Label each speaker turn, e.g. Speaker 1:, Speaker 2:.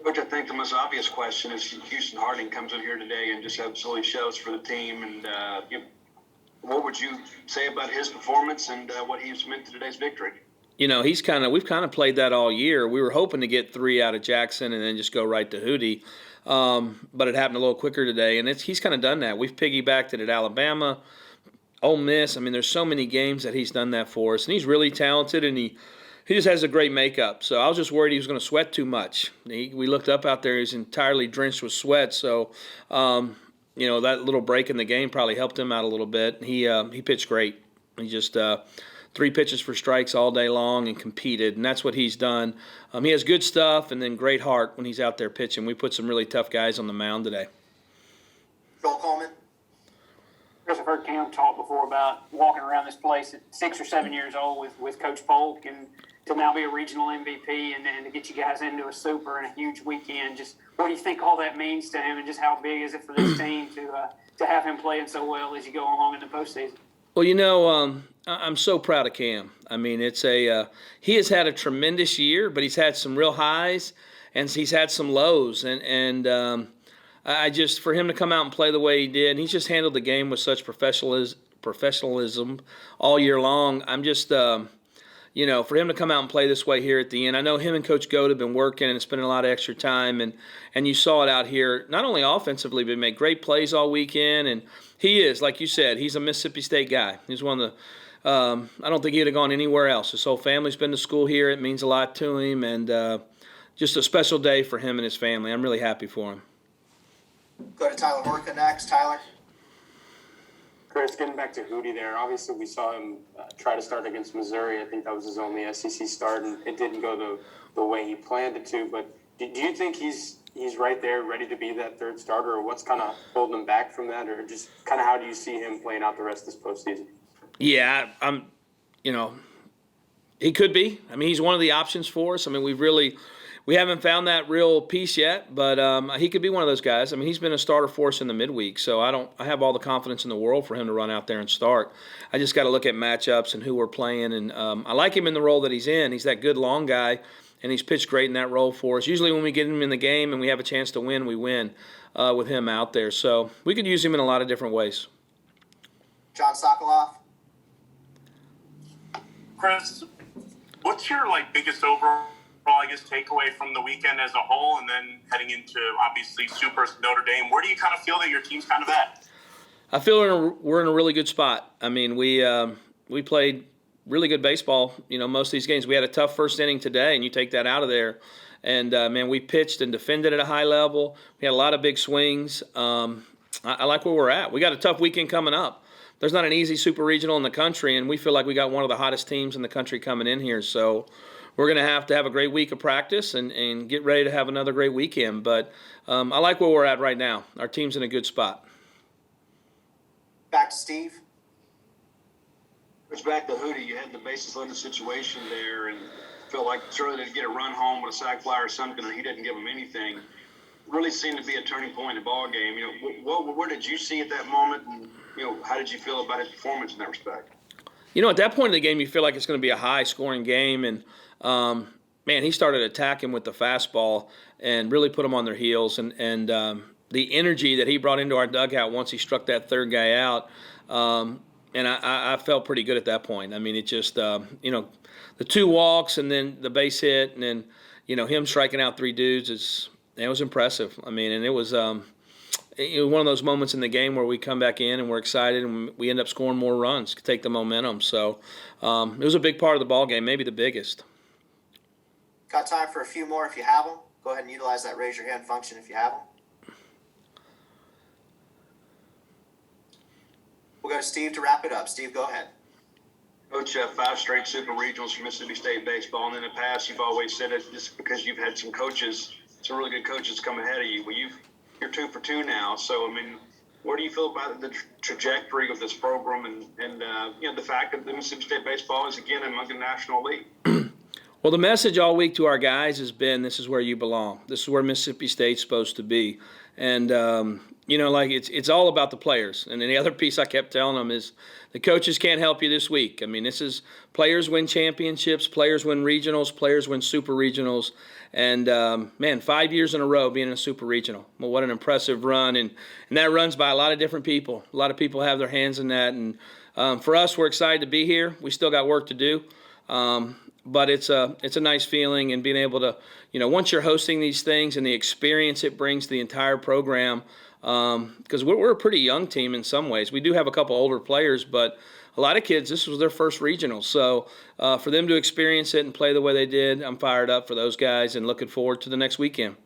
Speaker 1: Coach, I think the most obvious question is Houston Harding comes in here today and just absolutely shows for the team. And what would you say about his performance and what he's meant to today's victory?
Speaker 2: You know, we've kind of played that all year. We were hoping to get 3 out of Jackson and then just go right to Hootie, but it happened a little quicker today, and he's kind of done that. We've piggybacked it at Alabama, Ole Miss. I mean, there's so many games that he's done that for us, and he's really talented, and he just has a great makeup. So I was just worried he was going to sweat too much. We looked up out there; he's entirely drenched with sweat. So, that little break in the game probably helped him out a little bit. He pitched great. He just 3 pitches for strikes all day long and competed, and that's what he's done. He has good stuff and then great heart when he's out there pitching. We put some really tough guys on the mound today.
Speaker 3: Joel Coleman.
Speaker 4: Chris, I've heard Cam talk before about walking around this place at 6 or 7 years old with Coach Polk, and to now be a regional MVP and to get you guys into a super and a huge weekend. Just what do you think all that means to him, and just how big is it for this team to have him playing so well as you go along in the postseason?
Speaker 2: Well, I'm so proud of Cam. I mean, he has had a tremendous year, but he's had some real highs and he's had some lows, and I just, for him to come out and play the way he did, and he's just handled the game with such professionalism all year long. I'm just, for him to come out and play this way here at the end. I know him and Coach Goat have been working and spending a lot of extra time, and you saw it out here, not only offensively, but make great plays all weekend. And he is, like you said, he's a Mississippi State guy. He's one of the I don't think he'd have gone anywhere else. His whole family's been to school here. It means a lot to him, and just a special day for him and his family. I'm really happy for him.
Speaker 3: Go to Tyler Horka next. Tyler.
Speaker 5: Chris, getting back to Hootie there, obviously we saw him try to start against Missouri. I think that was his only SEC start, and it didn't go the way he planned it to. But do you think he's right there, ready to be that third starter, or what's kind of holding him back from that, or just kind of how do you see him playing out the rest of this postseason?
Speaker 2: Yeah, he could be. I mean, he's one of the options for us. I mean, we haven't found that real piece yet, but he could be one of those guys. I mean, he's been a starter for us in the midweek, so I have all the confidence in the world for him to run out there and start. I just got to look at matchups and who we're playing, and I like him in the role that he's in. He's that good long guy, and he's pitched great in that role for us. Usually when we get him in the game and we have a chance to win, we win with him out there. So we could use him in a lot of different ways.
Speaker 3: John Sokoloff.
Speaker 6: Chris, what's your biggest overall, takeaway from the weekend as a whole, and then heading into obviously Super Notre Dame? Where do you kind of feel that your team's kind of at?
Speaker 2: I feel we're in a really good spot. I mean, we played really good baseball. Most of these games. We had a tough first inning today, and you take that out of there, and we pitched and defended at a high level. We had a lot of big swings. I like where we're at. We got a tough weekend coming up. There's not an easy super regional in the country, and we feel like we got one of the hottest teams in the country coming in here. So we're going to have a great week of practice and get ready to have another great weekend. But I like where we're at right now. Our team's in a good spot.
Speaker 3: Back to Steve.
Speaker 1: It's back to Hootie. You had the bases loaded situation there, and felt like Shirley did get a run home with a sac fly or something, and he didn't give him anything. Really seemed to be a turning point in the ball game. Where did you see at that moment, and how did you feel about his performance in that respect?
Speaker 2: At that point in the game, you feel like it's going to be a high-scoring game, and he started attacking with the fastball and really put them on their heels, and the energy that he brought into our dugout once he struck that third guy out, and I felt pretty good at that point. I mean, it just the 2 walks and then the base hit, and then him striking out 3 dudes it was impressive. I mean, and it was one of those moments in the game where we come back in and we're excited and we end up scoring more runs to take the momentum. So it was a big part of the ball game, maybe the biggest.
Speaker 3: Got time for a few more if you have them. Go ahead and utilize that raise your hand function if you have them. We'll go to Steve to wrap it up. Steve, go ahead.
Speaker 1: Coach, 5 straight super regionals for Mississippi State baseball, and in the past you've always said it just because you've had some really good coaches come ahead of you. Well, you're 2 for 2 now, so I mean, what do you feel about the trajectory of this program and the fact that the Mississippi State baseball is again among the National League?
Speaker 2: Well, the message all week to our guys has been, this is where you belong. This is where Mississippi State's supposed to be. And, like it's all about the players. And then the other piece I kept telling them is the coaches can't help you this week. I mean, this is players win championships, players win regionals, players win super regionals. And, man, 5 years in a row being in a super regional. Well, what an impressive run. And that runs by a lot of different people. A lot of people have their hands in that. And for us, we're excited to be here. We still got work to do. But it's a nice feeling, and being able to, once you're hosting these things and the experience it brings to the entire program, because we're a pretty young team in some ways. We do have a couple older players, but a lot of kids, this was their first regional. So for them to experience it and play the way they did, I'm fired up for those guys and looking forward to the next weekend.